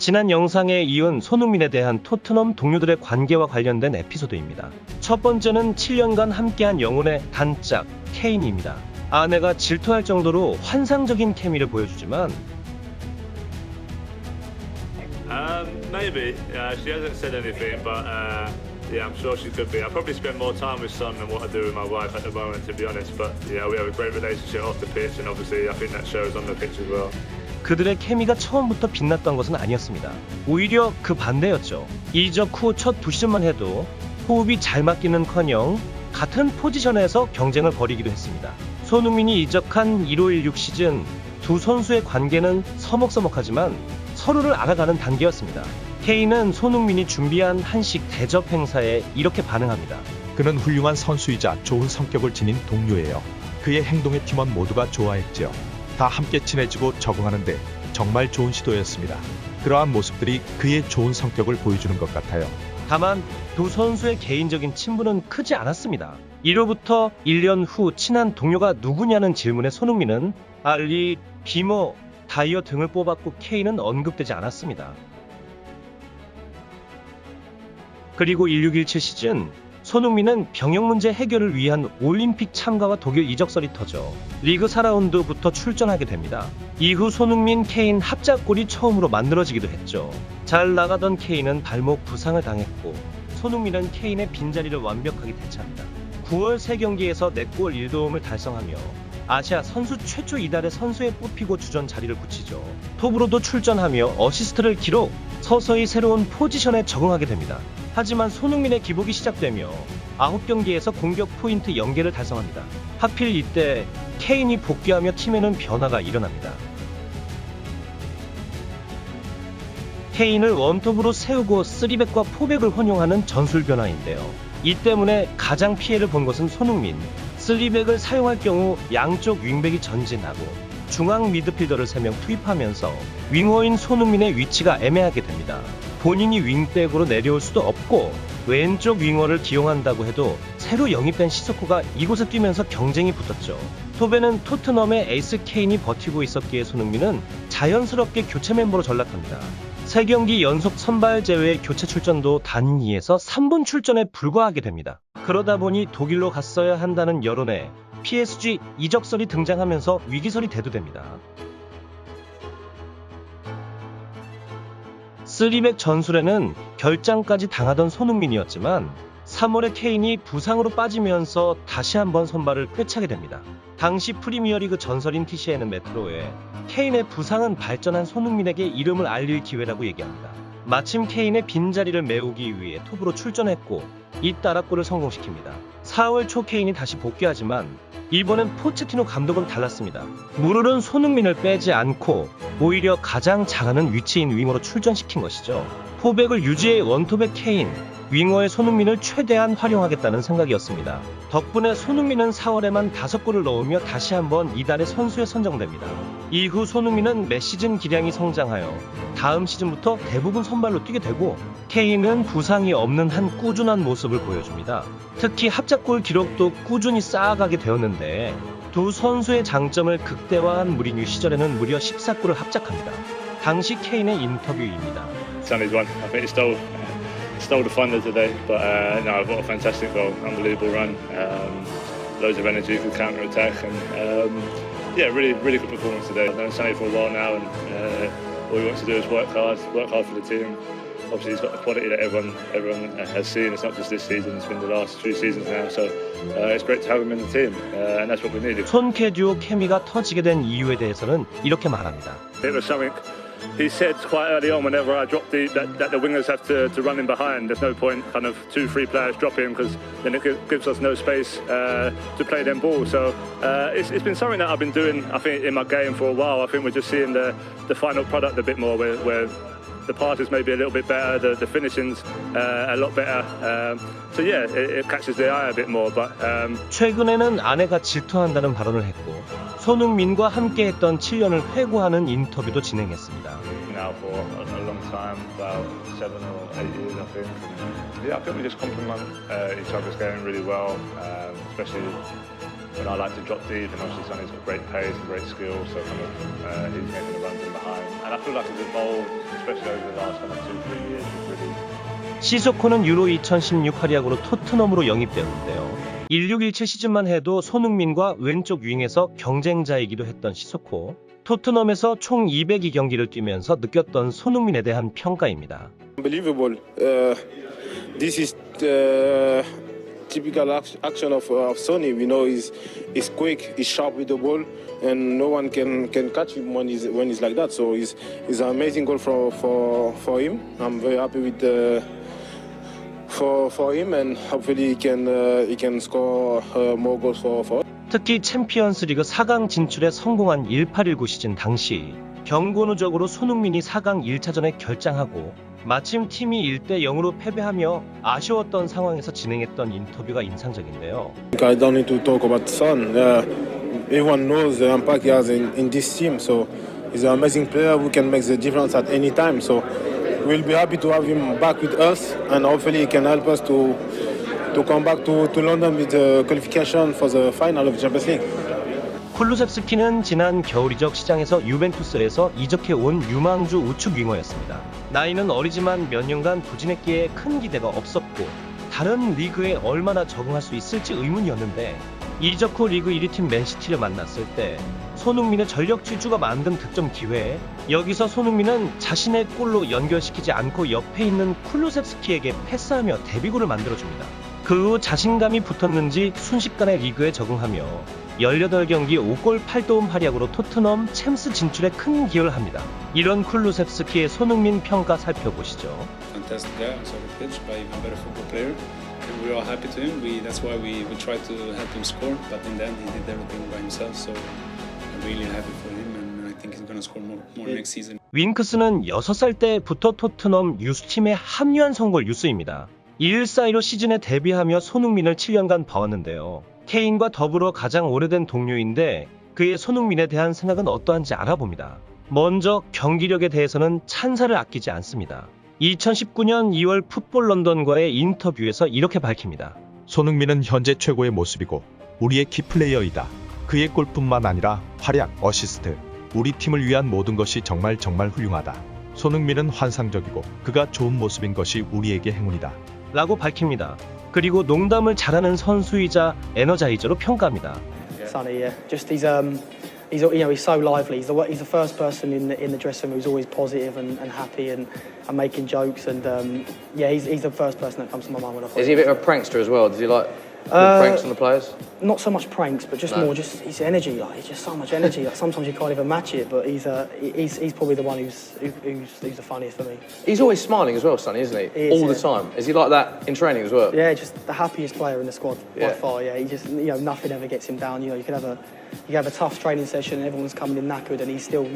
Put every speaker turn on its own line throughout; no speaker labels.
지난 영상에 이은 손흥민에 대한 토트넘 동료들의 관계와 관련된 에피소드입니다. 첫 번째는 7년간 함께한 영혼의 단짝 케인입니다. 아내가 질투할 정도로 환상적인 케미를 보여주지만
Maybe. She hasn't said anything, but yeah, I'm sure she could be. I probably spend more time with Son than what I do with my wife at the moment, to be honest. But yeah, we have a great relationship off the pitch, and obviously, I think that shows on the pitch as well.
그들의 케미가 처음부터 빛났던 것은 아니었습니다. 오히려 그 반대였죠. 이적 후 첫 두 시즌만 해도 호흡이 잘 맞기는커녕 같은 포지션에서 경쟁을 벌이기도 했습니다. 손흥민이 이적한 15-16 시즌 두 선수의 관계는 서먹서먹하지만 서로를 알아가는 단계였습니다. 케인은 손흥민이 준비한 한식 대접 행사에 이렇게 반응합니다.
그는 훌륭한 선수이자 좋은 성격을 지닌 동료예요. 그의 행동에 팀원 모두가 좋아했죠. 다 함께 친해지고 적응하는데 정말 좋은 시도였습니다. 그러한 모습들이 그의 좋은 성격을 보여주는 것 같아요.
다만 두 선수의 개인적인 친분은 크지 않았습니다. 이로부터 1년 후 친한 동료가 누구냐는 질문에 손흥민은 알리, 비모, 다이어 등을 뽑았고 케인은 언급되지 않았습니다. 그리고 16-17 시즌 손흥민은 병역 문제 해결을 위한 올림픽 참가와 독일 이적설이 터져 리그 4라운드부터 출전하게 됩니다. 이후 손흥민, 케인 합작골이 처음으로 만들어지기도 했죠. 잘 나가던 케인은 발목 부상을 당했고 손흥민은 케인의 빈자리를 완벽하게 대체합니다. 9월 3경기에서 4골 1도움을 달성하며 아시아 선수 최초 이달의 선수에 뽑히고 주전 자리를 굳히죠. 톱으로도 출전하며 어시스트를 기록, 서서히 새로운 포지션에 적응하게 됩니다. 하지만 손흥민의 기복이 시작되며 9경기에서 공격 포인트 연계를 달성합니다. 하필 이때 케인이 복귀하며 팀에는 변화가 일어납니다. 케인을 원톱으로 세우고 3백과 4백을 혼용하는 전술 변화인데요. 이 때문에 가장 피해를 본 것은 손흥민. 3백을 사용할 경우 양쪽 윙백이 전진하고 중앙 미드필더를 3명 투입하면서 윙어인 손흥민의 위치가 애매하게 됩니다. 본인이 윙백으로 내려올 수도 없고 왼쪽 윙어를 기용한다고 해도 새로 영입된 시소코가 이곳에 뛰면서 경쟁이 붙었죠. 톱에는 토트넘의 에이스 케인이 버티고 있었기에 손흥민은 자연스럽게 교체 멤버로 전락합니다. 3경기 연속 선발 제외 교체 출전도 단 2에서 3분 출전에 불과하게 됩니다. 그러다 보니 독일로 갔어야 한다는 여론에 PSG 이적설이 등장하면서 위기설이 대두됩니다. 3백 전술에는 결장까지 당하던 손흥민이었지만 3월에 케인이 부상으로 빠지면서 다시 한번 선발을 꿰차게 됩니다. 당시 프리미어리그 전설인 TCN은 메트로에 케인의 부상은 발전한 손흥민에게 이름을 알릴 기회라고 얘기합니다. 마침 케인의 빈자리를 메우기 위해 톱으로 출전했고 잇따라 골을 성공시킵니다. 4월 초 케인이 다시 복귀하지만 이번엔 포체티노 감독은 달랐습니다. 무르른 손흥민을 빼지 않고 오히려 가장 잘하는 위치인 윙어로 출전시킨 것이죠. 포백을 유지해 원톱의 케인, 윙어의 손흥민을 최대한 활용하겠다는 생각이었습니다. 덕분에 손흥민은 4월에만 5골을 넣으며 다시 한번 이달의 선수에 선정됩니다. 이후 손흥민은 매 시즌 기량이 성장하여 다음 시즌부터 대부분 선발로 뛰게 되고 케인은 부상이 없는 한 꾸준한 모습을 보여줍니다. 특히 합작골 기록도 꾸준히 쌓아가게 되었는데 두 선수의 장점을 극대화한 무리뉴 시절에는 무려 14골을 합작합니다. 당시 케인의 인터뷰입니다.
Sonny's one. I think he stole the thunder today, but no, what a fantastic goal, unbelievable run, loads of energy for counter attack, and yeah, really good performance today. I've known Sonny for a while now, and all he wants to do is work hard for the team. Obviously, he's got the quality that everyone has seen. It's not just this season; it's been the last 3 seasons now. So it's great to have him in the team, and that's what we needed.
손케 듀오 케미가 터지게 된 이유에 대해서는 이렇게 말합니다.
It was something he said quite early on whenever I dropped that the wingers have to run in behind. There's no point kind of 2-3 players dropping because then it gives us no space to play them ball. So it's been something that I've been doing, I think, in my game for a while. I think we're just seeing the final product a bit more where the passes may be a little bit better, the finishing's a lot better. So yeah, it catches the eye a bit more. But
최근에는 아내가 질투한다는 발언을 했고 손흥민과 함께했던 7년을 회고하는 인터뷰도 진행했습니다.
now for a long time, about 7 or 8 years, I think. And, yeah, I think we just complement each other's game really well, especially when I like to drop deep, and obviously Sonny's got great pace and great skill, so kind of he's making the runs in behind. And I feel like it's evolved, especially over the kind of 2-3 years was really.
시소코는 유로 2016 활약으로 토트넘으로 영입되었는데요. 1617 시즌만 해도 손흥민과 왼쪽 윙에서 경쟁자이기도 했던 시소코. 토트넘에서 총 202경기를 뛰면서 느꼈던 손흥민에 대한 평가입니다.
Unbelievable. This is typical action of Sonny. We know he's quick, he's sharp with the ball, and no one can catch him when he's like that. So it's an amazing goal for him. I'm very happy with for him, and hopefully he can score more goals for us.
특히 챔피언스리그 4강 진출에 성공한 1819 시즌 당시 경고 누적으로 손흥민이 4강 1차전에 결장하고 마침 팀이 1대 0으로 패배하며 아쉬웠던 상황에서 진행했던 인터뷰가 인상적인데요.
I don't need to talk about Son. Everyone knows the impact he has in this team. So he's an amazing player who can make the difference at any time. So we'll be happy to have him back with us, and hopefully he can help us to come back to London with the qualification for the final of the Champions League.
쿨루셉스키는 지난 겨울 이적 시장에서 유벤투스에서 이적해 온 유망주 우측 윙어였습니다. 나이는 어리지만 몇 년간 부진했기에 큰 기대가 없었고 다른 리그에 얼마나 적응할 수 있을지 의문이었는데 이적 후 리그 1위 팀 맨시티를 만났을 때 손흥민의 전력 질주가 만든 득점 기회에 여기서 손흥민은 자신의 골로 연결시키지 않고 옆에 있는 쿨루셉스키에게 패스하며 데뷔골을 만들어줍니다. 그 후 자신감이 붙었는지 순식간에 리그에 적응하며 18경기 5골 8도움 활약으로 토트넘 챔스 진출에 큰 기여를 합니다. 이런 쿨루셉스키의 손흥민 평가 살펴보시죠.
Fantastic guy on the pitch, but even better football player. And we are happy to him. That's why we tried to help him score, but in the end he did everything by himself. So I'm really happy for him, and I think he's going to score more next season.
윙크스는 6살 때부터 토트넘 유스팀에 합류한 선골 유스입니다. 2일4이로 시즌에 데뷔하며 손흥민을 7년간 봐왔는데요. 케인과 더불어 가장 오래된 동료인데 그의 손흥민에 대한 생각은 어떠한지 알아봅니다. 먼저 경기력에 대해서는 찬사를 아끼지 않습니다. 2019년 2월 풋볼 런던과의 인터뷰에서 이렇게 밝힙니다.
손흥민은 현재 최고의 모습이고 우리의 키플레이어이다. 그의 골뿐만 아니라 활약, 어시스트, 우리 팀을 위한 모든 것이 정말 훌륭하다. 손흥민은 환상적이고 그가 좋은 모습인 것이 우리에게 행운이다.
라고 밝힙니다. 그리고 농담을 잘하는 선수이자 에너자이저로 평가합니다.
Sonny, yeah. Just he's so lively. He's the first person in the dressing room who's always positive and happy and making jokes, and he's the first person that comes to my mind when I.
Is he a bit of a prankster as well? Does he like pranks on the players?
Not so much pranks, but just more just his energy. Like he's just so much energy. Like sometimes you can't even match it. But he's probably the one who's the funniest for me.
He's always smiling as well, Sonny, isn't he?
He is,
all the
yeah.
time. Is he like that in training as well?
Yeah, just the happiest player in the squad by
Yeah.
far. Yeah, he just nothing ever gets him down. You could have a tough training session and everyone's coming in knackered and he's still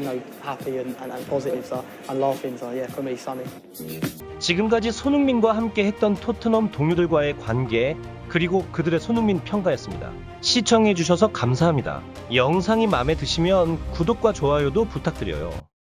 happy and positive and laughing. So yeah, for me, Sonny.
지금까지 손흥민과 함께 했던 토트넘 동료들과의 관계 그리고 그들의 손흥민 평가였습니다. 시청해주셔서 감사합니다. 영상이 마음에 드시면 구독과 좋아요도 부탁드려요.